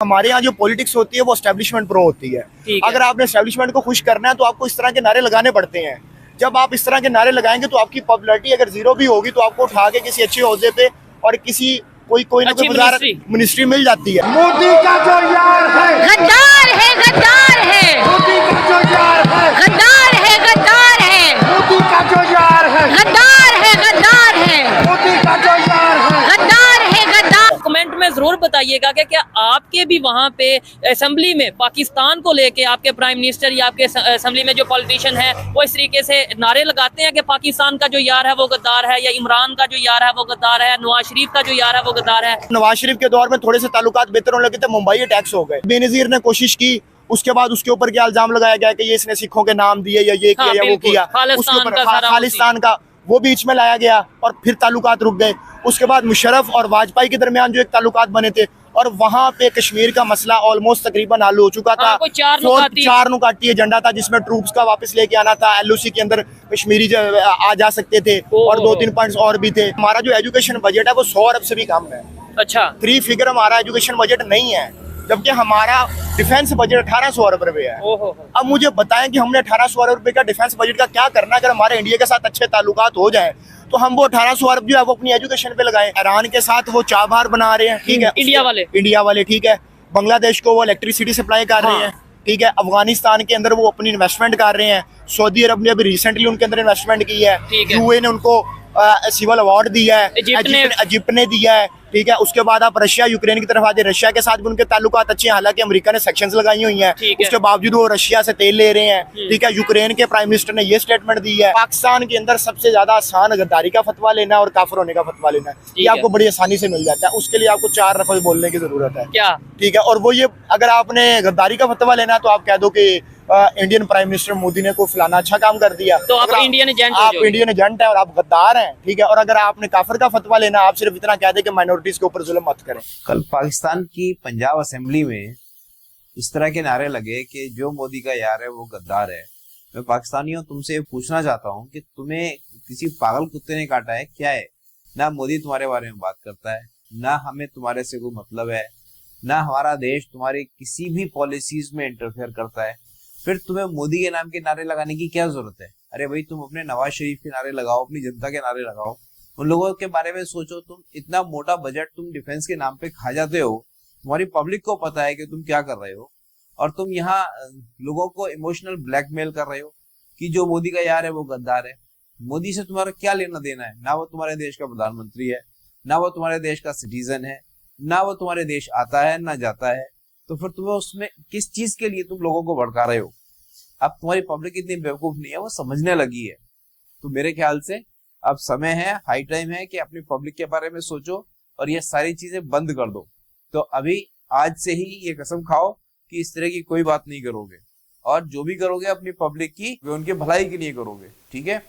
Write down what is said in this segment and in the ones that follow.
हमारे यहाँ जो पॉलिटिक्स होती है वो एस्टेब्लिशमेंट प्रो होती है। अगर आपने एस्टेब्लिशमेंट को खुश करना है तो आपको इस तरह के नारे लगाने पड़ते हैं। जब आप इस तरह के नारे लगाएंगे तो आपकी पॉपुलैरिटी अगर जीरो भी होगी तो आपको उठा के किसी अच्छे ओहदे पे और किसी कोई ना कोई मिनिस्ट्री मिल जाती है। मोदी का जो यार है गद्दार है, गद्दार है, मोदी का जो यार है गद्दार है, गद्दार है, मोदी का जो यार है गद्दार है, गद्दार है, मोदी का जो यार है गद्दार है, गद्दार। कमेंट में जरूर बताइएगा कि क्या आपके भी वहाँ पे असेंबली में पाकिस्तान को लेके आपके प्राइम मिनिस्टर या आपके असेंबली में जो पॉलिटिशियन है वो इस तरीके से नारे लगाते हैं कि पाकिस्तान का जो यार है वो गद्दार है, या इमरान का जो यार है वो गद्दार है, नवाज शरीफ का जो यार है वो गद्दार है। नवाज शरीफ के दौर में थोड़े से ताल्लुकात बेहतर होने लगे थे, मुंबई अटैक्स हो गए। बेनजीर ने कोशिश की, उसके बाद उसके ऊपर क्या इल्जाम लगाया गया कि ये इसने सिखों के नाम दिए या ये किया या वो किया, उसके ऊपर खालिस्तान का वो बीच में लाया गया और फिर ताल्लुकात रुक गए। उसके बाद मुशर्रफ और वाजपेयी के दरमियान जो एक ताल्लुकात बने थे और वहाँ पे कश्मीर का मसला ऑलमोस्ट तकरीबन हल हो चुका था। चार नुकाती एजेंडा था जिसमें ट्रूप्स का वापस लेके आना था, एलओसी के अंदर कश्मीरी आ जा सकते थे और 2-3 पॉइंट्स और भी थे। हमारा जो एजुकेशन बजट है वो 100 अरब से भी कम है। अच्छा, 3 फिगर हमारा एजुकेशन बजट नहीं है, जबकि हमारा डिफेंस बजट 1800 अरब रुपए है। अब मुझे बताएं कि हमने 1800 अरब रुपए का डिफेंस बजट का क्या करना है। अगर हमारे इंडिया के साथ अच्छे ताल्लुकात हो जाए तो हम वो 1800 अरब जो है वो अपनी एजुकेशन पे लगाएं। ईरान के साथ वो चाबहार बना रहे हैं, ठीक है, इंडिया वाले ठीक है। बांग्लादेश को वो इलेक्ट्रिसिटी सप्लाई कर रहे हैं, ठीक है। अफगानिस्तान के अंदर वो अपनी इन्वेस्टमेंट कर रहे हैं। सऊदी अरब ने अभी रिसेंटली उनके अंदर इन्वेस्टमेंट की है। यूए ने उनको सिविल अवार्ड दिया है, इजिप्ट ने दिया है, ठीक है। उसके बाद आप रशिया यूक्रेन की तरफ आ जाए, रशिया के साथ भी उनके ताल्लुकात अच्छे हैं, हालांकि अमेरिका ने सेक्शंस लगाई हुई हैं, उसके बावजूद वो रशिया से तेल ले रहे हैं, ठीक है। यूक्रेन के प्राइम मिनिस्टर ने ये स्टेटमेंट दी है। पाकिस्तान के अंदर सबसे ज्यादा आसान गद्दारी का फतवा लेना है और काफिर होने का फतवा लेना है, ये आपको बड़ी आसानी से मिल जाता है। उसके लिए आपको 4 लफ्ज़ बोलने की जरूरत है, क्या, ठीक है। और वो ये अगर आपने गद्दारी का फतवा लेना है तो आप कह दो कि इंडियन प्राइम मिनिस्टर मोदी ने कोई फलाना अच्छा काम कर दिया तो आप इंडियन एजेंट है और आप गद्दार हैं, ठीक है। और अगर आपने काफिर का फतवा लेना, आप सिर्फ इतना कह दे कि माइनॉरिटीज के ऊपर जुल्म मत करें। कल पाकिस्तान की पंजाब असेंबली में इस तरह के नारे लगे कि जो मोदी का यार है वो गद्दार है। मैं पाकिस्तानियों तुमसे पूछना चाहता हूँ कि तुम्हें किसी पागल कुत्ते ने काटा है क्या है? ना मोदी तुम्हारे बारे में बात करता है, ना हमें तुम्हारे से कोई मतलब है, ना हमारा देश तुम्हारी किसी भी पॉलिसीज में इंटरफेयर करता है। फिर तुम्हें मोदी के नाम के नारे लगाने की क्या जरूरत है? अरे भाई, तुम अपने नवाज शरीफ के नारे लगाओ, अपनी जनता के नारे लगाओ, उन लोगों के बारे में सोचो। तुम इतना मोटा बजट तुम डिफेंस के नाम पे खा जाते हो, तुम्हारी पब्लिक को पता है कि तुम क्या कर रहे हो, और तुम यहाँ लोगों को इमोशनल ब्लैकमेल कर रहे हो कि जो मोदी का यार है वो गद्दार है। मोदी से तुम्हारा क्या लेना देना है? ना वो तुम्हारे देश का प्रधानमंत्री है, ना वो तुम्हारे देश का सिटीजन है, ना वो तुम्हारे देश आता है ना जाता है। तो फिर तुम्हें उसमें किस चीज के लिए तुम लोगों को भड़का रहे हो? अब तुम्हारी पब्लिक इतनी बेवकूफ नहीं है, वो समझने लगी है। तो मेरे ख्याल से अब समय है, हाई टाइम है कि अपनी पब्लिक के बारे में सोचो और ये सारी चीजें बंद कर दो। तो अभी आज से ही ये कसम खाओ कि इस तरह की कोई बात नहीं करोगे, और जो भी करोगे अपनी पब्लिक की वो उनके भलाई के लिए करोगे, ठीक है।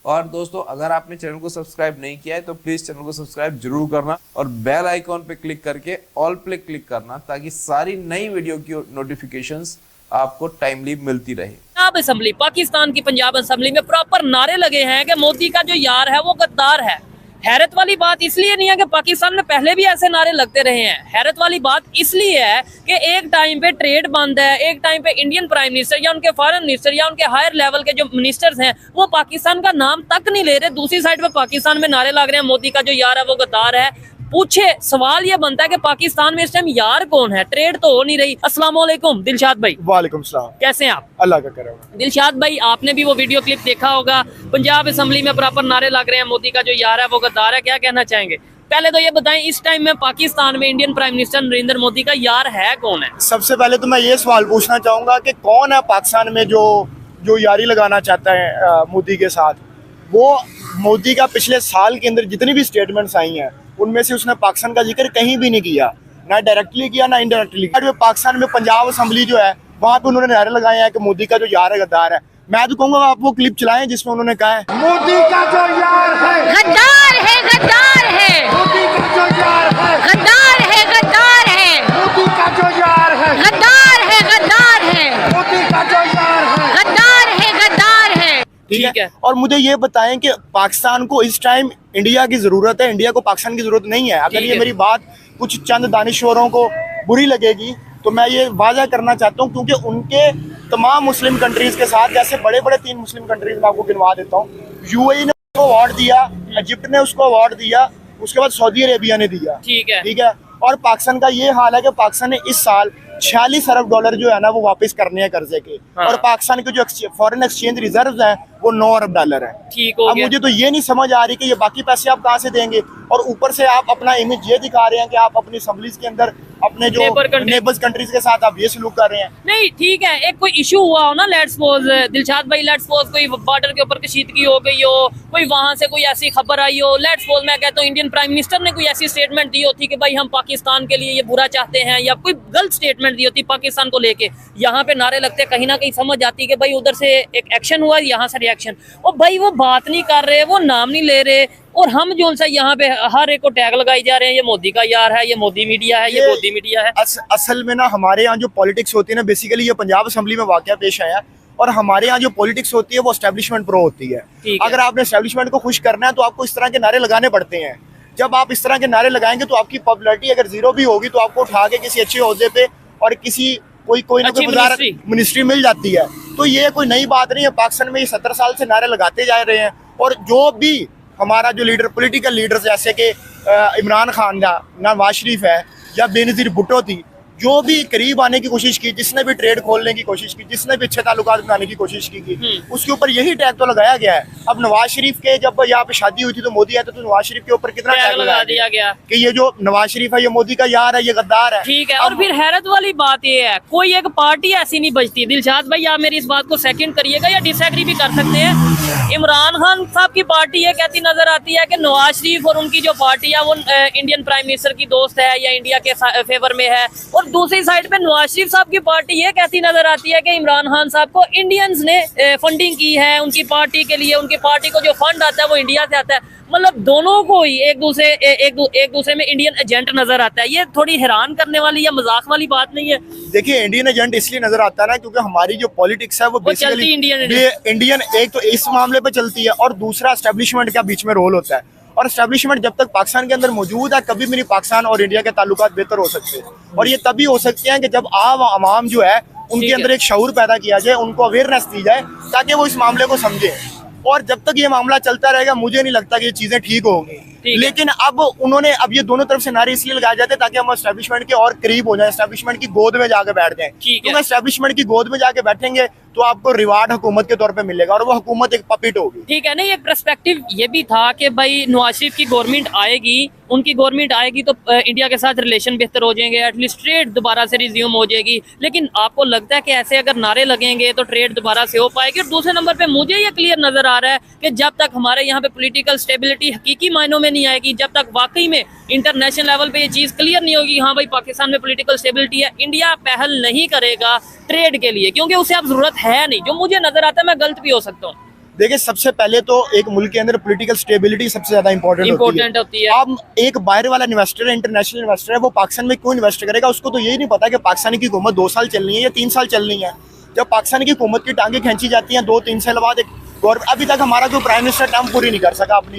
और दोस्तों, अगर आपने चैनल को सब्सक्राइब नहीं किया है तो प्लीज चैनल को सब्सक्राइब जरूर करना और बेल आइकॉन पे क्लिक करके ऑल पे क्लिक करना, ताकि सारी नई वीडियो की नोटिफिकेशंस आपको टाइमली मिलती रहे। पंजाब असेंबली, पाकिस्तान की पंजाब असेंबली में प्रॉपर नारे लगे हैं कि मोदी का जो यार है वो गद्दार है। हैरत वाली बात इसलिए नहीं है कि पाकिस्तान में पहले भी ऐसे नारे लगते रहे हैं, हैरत वाली बात इसलिए है कि एक टाइम पे ट्रेड बंद है, एक टाइम पे इंडियन प्राइम मिनिस्टर या उनके फॉरेन मिनिस्टर या उनके हायर लेवल के जो मिनिस्टर्स हैं वो पाकिस्तान का नाम तक नहीं ले रहे। दूसरी साइड पे पाकिस्तान में नारे लग रहे हैं मोदी का जो यार है वो गद्दार है। पूछे, सवाल ये बनता है कि पाकिस्तान में इस टाइम यार कौन है? ट्रेड तो हो नहीं रही। अस्सलाम वालेकुम दिलशाद भाई। वालेकुम सलाम। कैसे हैं आप? अल्लाह का करम। दिलशाद भाई, आपने भी वो वीडियो क्लिप देखा होगा, पंजाब असेंबली में प्रॉपर नारे लग रहे हैं मोदी का जो यार है वो गद्दार है। क्या कहना चाहेंगे? पहले तो ये बताएं, इस टाइम में पाकिस्तान में Indian prime minister Narendra Modi का यार है कौन है? सबसे पहले तो मैं ये सवाल पूछना चाहूंगा कि कौन है पाकिस्तान में जो यारी लगाना चाहता है मोदी के साथ। वो मोदी का पिछले साल के अंदर जितनी भी स्टेटमेंट्स आई हैं उनमें से उसने पाकिस्तान का जिक्र कहीं भी नहीं किया, ना डायरेक्टली किया ना इनडायरेक्टली। पाकिस्तान में पंजाब असेंबली जो है वहाँ पे उन्होंने नारे लगाए हैं कि मोदी का जो यार है गद्दार है। मैं तो कहूँगा आप वो क्लिप चलाएं जिसमें उन्होंने कहा है मोदी का जो यार है गद्दार है, गद्दार है, मोदी का जो यार है गद्दार है, गद्दार है, मोदी का जो यार है गद्दार है, गद्दार है, मोदी का जो यार है गद्दार है, गद्दार है। ठीक है। और मुझे ये बताएं कि पाकिस्तान को इस टाइम इंडिया की जरूरत है, इंडिया को पाकिस्तान की जरूरत नहीं है। अगर ये मेरी बात कुछ चंद दानिश्वरों को बुरी लगेगी, तो मैं ये वादा करना चाहता हूँ, क्योंकि उनके तमाम मुस्लिम कंट्रीज के साथ, जैसे बड़े बड़े 3 मुस्लिम कंट्रीज मैं आपको गिनवा देता हूँ, यूएई ने उसको अवार्ड दिया, इजिप्ट ने उसको अवार्ड दिया, उसके बाद सऊदी अरेबिया ने दिया। ठीक है। ठीक है। और पाकिस्तान का ये हाल है कि पाकिस्तान ने इस साल 46 अरब डॉलर जो है ना वो वापस करने हैं कर्जे के। हाँ। और पाकिस्तान के जो फॉरेन एक्सचेंज रिजर्व हैं वो 9 अरब डॉलर है। ठीक हो अब गया। मुझे तो ये नहीं समझ आ रही कि ये बाकी पैसे आप कहाँ से देंगे, और ऊपर से आप अपना इमेज ये दिखा रहे हैं कि आप अपनी असेंबलीज के अंदर अपने जो नेबर्स कंट्रीज के साथ आप ये सलूक कर रहे हैं। नहीं ठीक है, एक कोई इशू हुआ हो ना, लेट्स सपोज दिलशाद भाई, लेट्स सपोज कोई बॉर्डर के ऊपर कशीदगी हो गई हो, कोई वहां से कोई ऐसी खबर आई हो, लेट्स सपोज मैं कहता हूँ इंडियन प्राइम मिनिस्टर ने कोई ऐसी स्टेटमेंट दी होती कि भाई हम पाकिस्तान के लिए ये बुरा चाहते हैं, या कोई गलत स्टेटमेंट दी होती पाकिस्तान को लेके, यहाँ पे नारे लगते, कहीं ना कहीं समझ आती कि भाई उधर से एक एक्शन हुआ, यहाँ से रिएक्शन। और भाई वो बात नहीं कर रहे, वो नाम नहीं ले रहे, और हम जो सा यहाँ पे हर एक को टैग लगाई जा रहे हैं, ये मोदी का यार है, ये मोदी मीडिया है, ये मोदी मीडिया है। असल में ना हमारे यहाँ जो पॉलिटिक्स होती है ना, बेसिकली ये पंजाब असेंबली में वाकया पेश आया, और हमारे यहाँ जो पॉलिटिक्स होती है वो एस्टेब्लिशमेंट प्रो होती है। अगर आपने एस्टेब्लिशमेंट को खुश करना है तो आपको इस तरह के नारे लगाने पड़ते हैं। जब आप इस तरह के नारे लगाएंगे तो आपकी पॉपुलैरिटी अगर जीरो भी होगी तो आपको उठा के किसी अच्छे ओहदे पे और किसी कोई ना कोई वजारत मिनिस्ट्री मिल जाती है। तो ये कोई नई बात नहीं है, पाकिस्तान में ये 17 साल से नारे लगाते जा रहे हैं। और जो भी हमारा जो लीडर, पॉलिटिकल लीडर्स जैसे कि इमरान खान या नवाज शरीफ है या बेनज़ीर भुट्टो थी, जो भी करीब आने की कोशिश की, जिसने भी ट्रेड खोलने की कोशिश की, जिसने भी अच्छे ताल्लुकात बनाने की कोशिश की, उसके ऊपर यही टैग तो लगाया गया है। अब नवाज शरीफ के जब यहाँ पे शादी हुई थी तो मोदी आए थे, तो नवाज शरीफ के ऊपर कितना टैग लगा दिया गया कि ये जो नवाज शरीफ है ये मोदी का यार है, ये गद्दार है। ठीक है। और फिर हैरत वाली बात ये है, कोई एक पार्टी ऐसी नहीं बचती। दिलशाद भाई आप मेरी इस बात को सेकंड करिएगा या डिसएग्री भी कर सकते हैं। इमरान खान साहब की पार्टी ये कहती नजर आती है कि नवाज शरीफ और उनकी जो पार्टी है वो इंडियन प्राइम मिनिस्टर की दोस्त है या इंडिया के फेवर में है, और दूसरी साइड पे नवाज शरीफ साहब की पार्टी ये कहती नजर आती है कि इमरान खान साहब को इंडियंस ने फंडिंग की है उनकी पार्टी के लिए, उनकी पार्टी को जो फंड आता है वो इंडिया से आता है। मतलब दोनों को ही एक दूसरे में इंडियन एजेंट नजर आता है। ये थोड़ी हैरान करने वाली या मजाक वाली बात नहीं है। देखिए इंडियन एजेंट इसलिए नजर आता है ना क्योंकि हमारी जो पॉलिटिक्स है वो बेसिकली इंडियन एक तो इस मामले पे चलती है, और दूसरा एस्टेब्लिशमेंट का बीच में रोल होता है। और एस्टेब्लिशमेंट जब तक पाकिस्तान के अंदर मौजूद है कभी भी नहीं पाकिस्तान और इंडिया के ताल्लुकात बेहतर हो सकते। और ये तभी हो सकते हैं कि जब आवाम जो है उनके अंदर एक शऊर पैदा किया जाए, उनको अवेयरनेस दी जाए ताकि वो इस मामले को समझे। और जब तक ये मामला चलता रहेगा मुझे नहीं लगता कि ये चीजें ठीक होंगी। लेकिन अब अब ये दोनों तरफ से नारे इसलिए लगाए जाते हैं ताकि हम एस्टेब्लिशमेंट के और करीब हो जाए, एस्टेब्लिशमेंट की गोद में जाके बैठ जाए। क्योंकि एस्टेब्लिशमेंट की गोद में जाके बैठेंगे तो आपको रिवार्ड हुकूमत के तौर पे मिलेगा, और वो हुकूमत एक पपिट होगी। ठीक है। नहीं, एक पर्सपेक्टिव ये भी था कि भाई नवाज शरीफ की गवर्नमेंट आएगी, उनकी गवर्नमेंट आएगी तो इंडिया के साथ रिलेशन बेहतर हो जाएंगे, एटलीस्ट ट्रेड दोबारा से रिज्यूम हो जाएगी। लेकिन आपको लगता है कि ऐसे अगर नारे लगेंगे तो ट्रेड दोबारा से हो पाएगी? और दूसरे नंबर पे मुझे ये क्लियर नजर आ रहा है कि जब तक हमारे यहाँ पे पॉलिटिकल स्टेबिलिटी हकीकी मायनों में नहीं आएगी, जब तक वाकई में इंटरनेशनल लेवल पे ये चीज क्लियर नहीं होगी हाँ भाई पाकिस्तान में पॉलिटिकल स्टेबिलिटी है, इंडिया पहल नहीं करेगा ट्रेड के लिए, क्योंकि उसे अब जरूरत है नहीं। जो मुझे नजर आता है, मैं गलत भी हो सकता हूँ। देखिए सबसे पहले तो एक मुल्क के अंदर पॉलिटिकल स्टेबिलिटी सबसे ज्यादा इंपॉर्टेंट होती है। अब एक बाहर वाला इन्वेस्टर है, इंटरनेशनल इन्वेस्टर है, वो पाकिस्तान में क्यों इन्वेस्ट करेगा? उसको तो यही नहीं पता कि पाकिस्तान की हुकूमत 2 साल चलनी है या 3 साल चलनी है। जब पाकिस्तान की हुकूमत की टांगे खींची जाती हैं 2-3 साल बाद, अभी तक हमारा कोई प्राइम मिनिस्टर टर्म पूरी नहीं कर सका अपनी।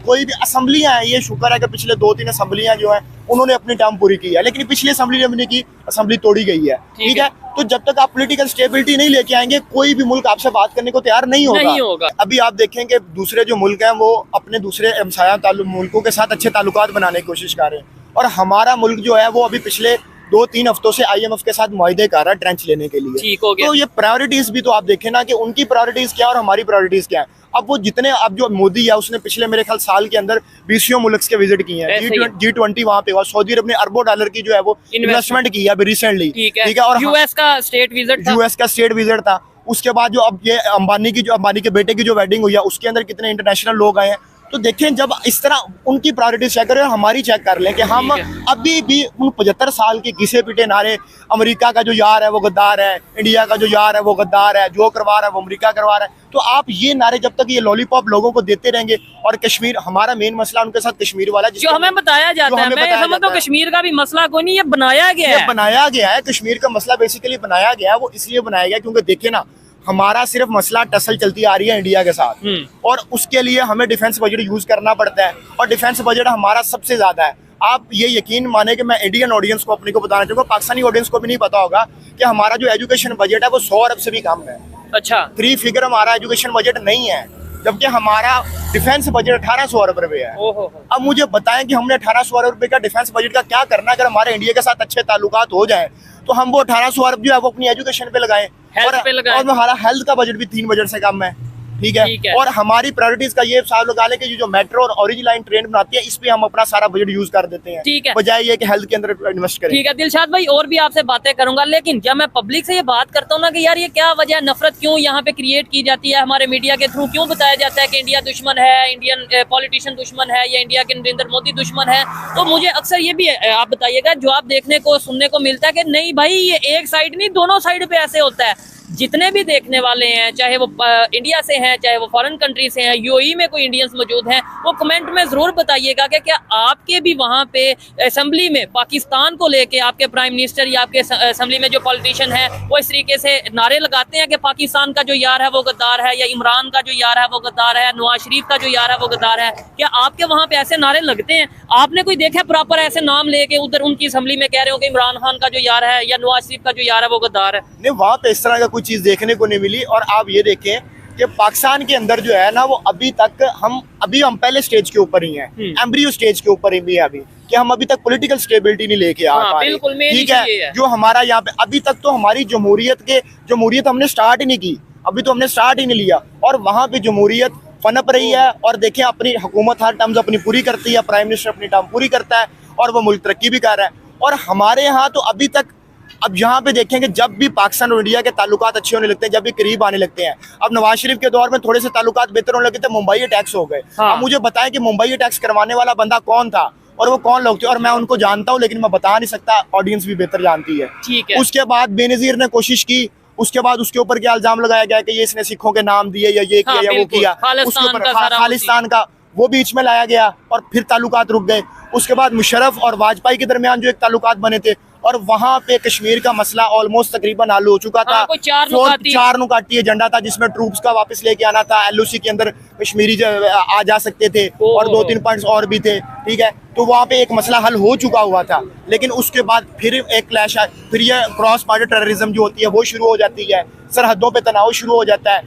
कोई भी असेंबलियां हैं, ये शुक्र है कि पिछले 2-3 असेंबलियां जो है उन्होंने अपनी टर्म पूरी की है, लेकिन पिछली असेंबली जब की असेंबली तोड़ी गई है। ठीक है। तो जब तक आप पॉलिटिकल स्टेबिलिटी नहीं लेके आएंगे कोई भी मुल्क आपसे बात करने को तैयार नहीं होगा। अभी आप देखेंगे दूसरे जो मुल्क हैं वो अपने दूसरे हमसाया मुल्कों के साथ अच्छे ताल्लुकात बनाने की कोशिश कर रहे हैं, और हमारा मुल्क जो है वो अभी पिछले 2-3 हफ्तों से IMF के साथ मुआहदे कर रहा है ट्रेंच लेने के लिए। तो ये प्रायोरिटीज भी तो आप देखें ना कि उनकी प्रायोरिटीज क्या और हमारी प्रायोरिटीज क्या है। अब वो अब जो मोदी है उसने पिछले मेरे ख्याल साल के अंदर 20 मुल्क के विजिट किए हैं, G20 वहाँ पे हुआ, सऊदी अरब ने अरबों डॉलर की जो है वो इन्वेस्टमेंट की है अभी रिसेंटली। ठीक है। और यूएस का स्टेट विजिट था। उसके बाद जो अब ये अंबानी के बेटे की जो वेडिंग हुई है उसके अंदर कितने इंटरनेशनल लोग आए हैं। तो देखें जब इस तरह उनकी प्रायोरिटी चेक करें और हमारी चेक कर लें कि हम अभी भी उन 75 साल के घिसे पिटे नारे, अमेरिका का जो यार है वो गद्दार है, इंडिया का जो यार है वो गद्दार है, जो करवा रहा है वो अमेरिका करवा रहा है, तो आप ये नारे जब तक ये लॉलीपॉप लोगों को देते रहेंगे। और कश्मीर, हमारा मेन मसला उनके साथ कश्मीर वाला जो हमें बताया जाता है, मैं समझता हूं कश्मीर का भी मसला कोई नहीं, ये बनाया गया है। कश्मीर का मसला बेसिकली बनाया गया है, वो इसलिए बनाया गया क्योंकि देखे ना हमारा सिर्फ मसला टसल चलती आ रही है इंडिया के साथ, और उसके लिए हमें डिफेंस बजट यूज करना पड़ता है, और डिफेंस बजट हमारा सबसे ज्यादा है। आप ये यकीन माने कि मैं इंडियन ऑडियंस को अपने को बताना चाहूँगा, पाकिस्तानी ऑडियंस को भी नहीं पता होगा कि हमारा जो एजुकेशन बजट है वो 100 अरब से भी कम है। अच्छा, 3 फिगर हमारा एजुकेशन बजट नहीं है, जबकि हमारा डिफेंस बजट 1800 अरब रुपए है। ओहो, अब मुझे बताएं कि हमने 1800 अरब रुपए का डिफेंस बजट का क्या करना है। अगर हमारे इंडिया के साथ अच्छे ताल्लुकात हो जाए तो हम वो 1800 अरब जो है वो अपनी एजुकेशन पे लगाएं, हेल्थ पे लगाएं। और हमारा हेल्थ का बजट भी 3 बजट से कम है। ठीक ठीक है। है, और हमारी प्रायोरिटीज का ये हिसाब लगा लें कि जो मेट्रो और ऑरेंज लाइन ट्रेन बनाती है इस पे हम अपना सारा बजट यूज कर देते हैं, ठीक है। बजाय ये कि हेल्थ के अंदर इन्वेस्ट करें। ठीक है दिलशाद भाई, और भी आपसे बातें करूंगा, लेकिन जब मैं पब्लिक से ये बात करता हूँ ना कि यार ये क्या वजह है, नफरत क्यों यहाँ पे क्रिएट की जाती है, हमारे मीडिया के थ्रू क्यों बताया जाता है कि इंडिया दुश्मन है, इंडियन पॉलिटिशियन दुश्मन है या इंडिया के नरेंद्र मोदी दुश्मन है, तो मुझे अक्सर ये भी आप बताइएगा जवाब देखने को सुनने को मिलता है कि नहीं भाई ये एक साइड नहीं, दोनों साइड पे ऐसे होता है। जितने भी देखने वाले हैं, चाहे वो इंडिया से हैं, चाहे वो फॉरेन कंट्री से हैं, यूएई में कोई इंडियंस मौजूद हैं, वो कमेंट में जरूर बताइएगा कि क्या आपके भी वहाँ पे असेंबली में पाकिस्तान को लेके आपके प्राइम मिनिस्टर या आपके असेंबली में जो पॉलिटिशियन है वो इस तरीके से नारे लगाते हैं कि पाकिस्तान का जो यार है वो गद्दार है, या इमरान का जो यार है वो गद्दार है, नवाज शरीफ का जो यार है वो गद्दार है? क्या आपके वहाँ पे ऐसे नारे लगते हैं? आपने कोई देखा प्रॉपर ऐसे नाम लेके उधर उनकी असेंबली में कह रहे हो कि इमरान खान का जो यार है या नवाज शरीफ का जो यार है वो गद्दार है? नहीं, वहाँ पे इस तरह का कोई चीज देखने को नहीं मिली। और आप ये देखें कि पाकिस्तान के अंदर जो है ना वो अभी हम पहले स्टेज के ऊपर ही हैं, एम्ब्रियो स्टेज के ऊपर ही भी है अभी, कि हम अभी तक पॉलिटिकल स्टेबिलिटी नहीं लेके आ पा बिल्कुल, रहे। ठीक ये है। है, जो हमारा यहाँ पे अभी तक तो हमारी जमहूरियत हमने स्टार्ट ही नहीं की, अभी तो हमने स्टार्ट ही नहीं लिया, और वहाँ पे जमहूरियत पनप रही है। और देखें अपनी हुकूमत हर टर्म्स अपनी पूरी करती है, प्राइम मिनिस्टर अपनी टर्म पूरी करता है और वो मुल्क तरक्की भी कर रहा है। और हमारे यहाँ तो अभी तक, अब यहाँ पे देखेंगे जब भी पाकिस्तान और इंडिया के ताल्लुकात अच्छे होने लगते हैं, जब भी करीब आने लगते हैं, अब नवाज शरीफ के दौर में थोड़े से ताल्लुकात बेहतर होने लगे थे, मुंबई अटैक्स हो गए। अब मुझे बताएं कि मुंबई अटैक्स करवाने वाला बंदा कौन था और वो कौन लोग थे, और मैं उनको जानता हूँ लेकिन मैं बता नहीं सकता, ऑडियंस भी बेहतर जानती है। ठीक है। उसके बाद बेनजीर ने कोशिश की, उसके बाद उसके ऊपर क्या इल्जाम लगाया गया कि ये इसने सिखों के नाम दिए या ये किया या वो किया, उसके ऊपर खालिस्तान का वो बीच में लाया गया और फिर ताल्लुकात रुक गए। उसके बाद मुशर्रफ और वाजपेयी के दरमियान जो एक ताल्लुकात बने थे, और वहाँ पे कश्मीर का मसला ऑलमोस्ट तकरीबन हल हो चुका था। कोई चार नुकाती एजेंडा था जिसमें ट्रूप्स का वापस लेके आना था, एलओसी के अंदर कश्मीरी आ जा सकते थे, और 2-3 पॉइंट्स और भी थे। ठीक है, तो वहाँ पे एक मसला हल हो चुका हुआ था, लेकिन उसके बाद फिर एक क्लैश, फिर ये क्रॉस बॉर्डर टेररिज्म जो होती है वो शुरू हो जाती है, सरहदों पे तनाव शुरू हो जाता है।